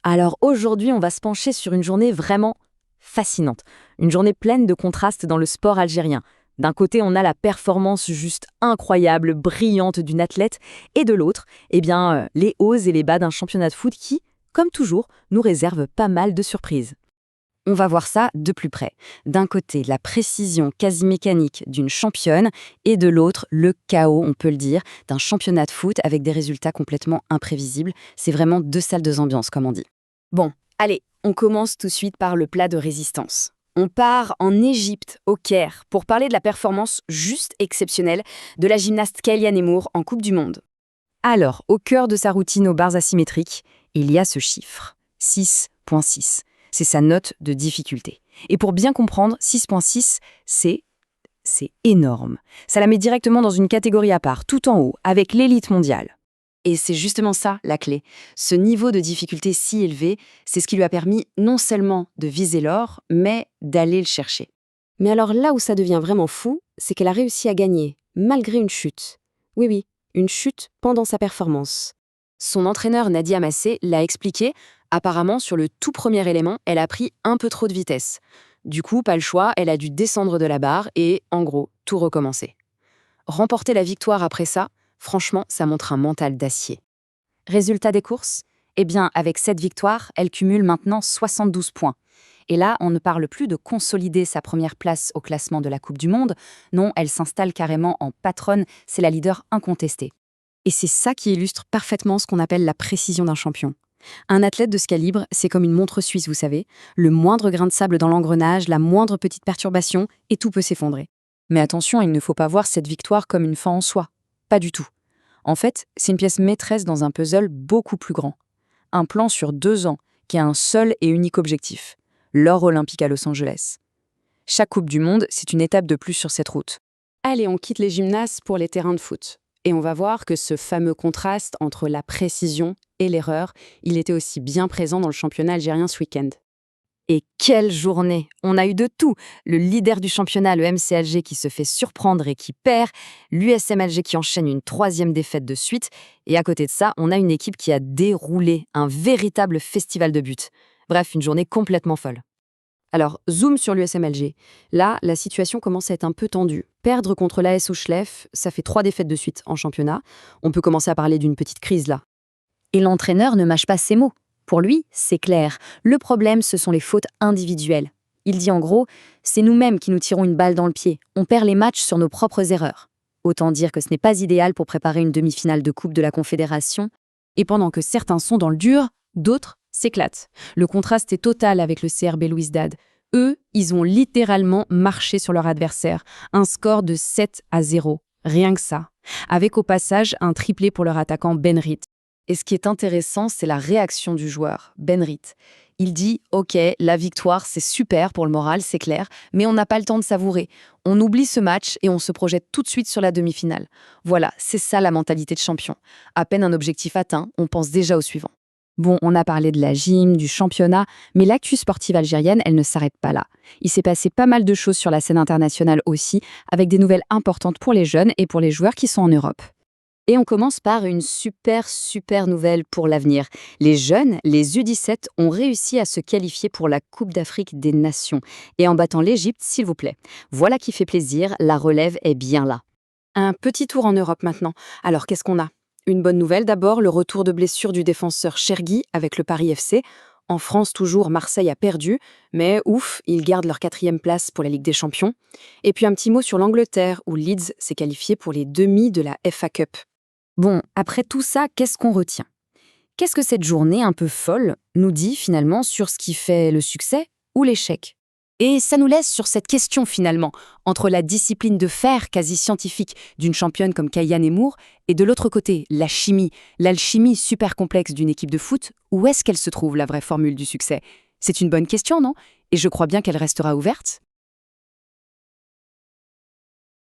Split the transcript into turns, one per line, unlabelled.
Alors aujourd'hui, on va se pencher sur une journée vraiment fascinante. Une journée pleine de contrastes dans le sport algérien. D'un côté, on a la performance juste incroyable, brillante d'une athlète, et de l'autre, les hauts et les bas d'un championnat de foot qui, comme toujours, nous réserve pas mal de surprises. On va voir ça de plus près. D'un côté, la précision quasi mécanique d'une championne, et de l'autre, le chaos, on peut le dire, d'un championnat de foot avec des résultats complètement imprévisibles. C'est vraiment deux salles de ambiance, comme on dit. Bon, allez, on commence tout de suite par le plat de résistance. On part en Égypte, au Caire, pour parler de la performance juste exceptionnelle de la gymnaste Kaylia Nemour en Coupe du Monde. Alors, au cœur de sa routine aux barres asymétriques, il y a ce chiffre, 6.6. C'est sa note de difficulté. Et pour bien comprendre, 6.6, c'est énorme. Ça la met directement dans une catégorie à part, tout en haut, avec l'élite mondiale. Et c'est justement ça, la clé. Ce niveau de difficulté si élevé, c'est ce qui lui a permis non seulement de viser l'or, mais d'aller le chercher.
Mais alors là où ça devient vraiment fou, c'est qu'elle a réussi à gagner, malgré une chute. Oui, une chute pendant sa performance.
Son entraîneur Nadia Massé l'a expliqué, apparemment sur le tout premier élément, elle a pris un peu trop de vitesse. Du coup, pas le choix, elle a dû descendre de la barre et, en gros, tout recommencer. Remporter la victoire après ça, franchement, ça montre un mental d'acier. Résultat des courses ? Eh bien, avec cette victoire, elle cumule maintenant 72 points. Et là, on ne parle plus de consolider sa première place au classement de la Coupe du Monde. Non, elle s'installe carrément en patronne, c'est la leader incontestée. Et c'est ça qui illustre parfaitement ce qu'on appelle la précision d'un champion. Un athlète de ce calibre, c'est comme une montre suisse, vous savez. Le moindre grain de sable dans l'engrenage, la moindre petite perturbation, et tout peut s'effondrer. Mais attention, il ne faut pas voir cette victoire comme une fin en soi. Pas du tout. En fait, c'est une pièce maîtresse dans un puzzle beaucoup plus grand. Un plan sur 2 ans, qui a un seul et unique objectif, l'or olympique à Los Angeles. Chaque Coupe du Monde, c'est une étape de plus sur cette route.
Allez, on quitte les gymnases pour les terrains de foot. Et on va voir que ce fameux contraste entre la précision et l'erreur, il était aussi bien présent dans le championnat algérien ce week-end.
Et quelle journée! On a eu de tout. Le leader du championnat, le MC Alger, qui se fait surprendre et qui perd. L'USM Alger qui enchaîne une 3e défaite de suite. Et à côté de ça, on a une équipe qui a déroulé un véritable festival de buts. Bref, une journée complètement folle.
Alors, zoom sur l'USM Alger. Là, la situation commence à être un peu tendue. Perdre contre l'AS Ouchlef, ça fait 3 défaites de suite en championnat. On peut commencer à parler d'une petite crise là.
Et l'entraîneur ne mâche pas ses mots. Pour lui, c'est clair. Le problème, ce sont les fautes individuelles. Il dit en gros, c'est nous-mêmes qui nous tirons une balle dans le pied. On perd les matchs sur nos propres erreurs. Autant dire que ce n'est pas idéal pour préparer une demi-finale de Coupe de la Confédération.
Et pendant que certains sont dans le dur, d'autres s'éclatent. Le contraste est total avec le CRB Louizdad. Eux, ils ont littéralement marché sur leur adversaire. Un score de 7-0. Rien que ça. Avec au passage un triplé pour leur attaquant Benrit.
Et ce qui est intéressant, c'est la réaction du joueur, Benrit. Il dit « Ok, la victoire, c'est super pour le moral, c'est clair, mais on n'a pas le temps de savourer. On oublie ce match et on se projette tout de suite sur la demi-finale. » Voilà, c'est ça la mentalité de champion. À peine un objectif atteint, on pense déjà au suivant. Bon, on a parlé de la gym, du championnat, mais l'actu sportive algérienne, elle ne s'arrête pas là. Il s'est passé pas mal de choses sur la scène internationale aussi, avec des nouvelles importantes pour les jeunes et pour les joueurs qui sont en Europe. Et on commence par une super nouvelle pour l'avenir. Les jeunes, les U17, ont réussi à se qualifier pour la Coupe d'Afrique des Nations. Et en battant l'Égypte, s'il vous plaît. Voilà qui fait plaisir, la relève est bien là.
Un petit tour en Europe maintenant. Alors, qu'est-ce qu'on a ? Une bonne nouvelle d'abord, le retour de blessure du défenseur Chergui avec le Paris FC. En France, toujours, Marseille a perdu, mais ouf, ils gardent leur 4e place pour la Ligue des Champions. Et puis un petit mot sur l'Angleterre, où Leeds s'est qualifié pour les demi de la FA Cup.
Bon, après tout ça, qu'est-ce qu'on retient ? Qu'est-ce que cette journée un peu folle nous dit finalement sur ce qui fait le succès ou l'échec ? Et ça nous laisse sur cette question finalement, entre la discipline de fer quasi scientifique d'une championne comme Kaylia Nemour et de l'autre côté, la chimie, l'alchimie super complexe d'une équipe de foot, où est-ce qu'elle se trouve la vraie formule du succès ? C'est une bonne question, non ? Et je crois bien qu'elle restera ouverte.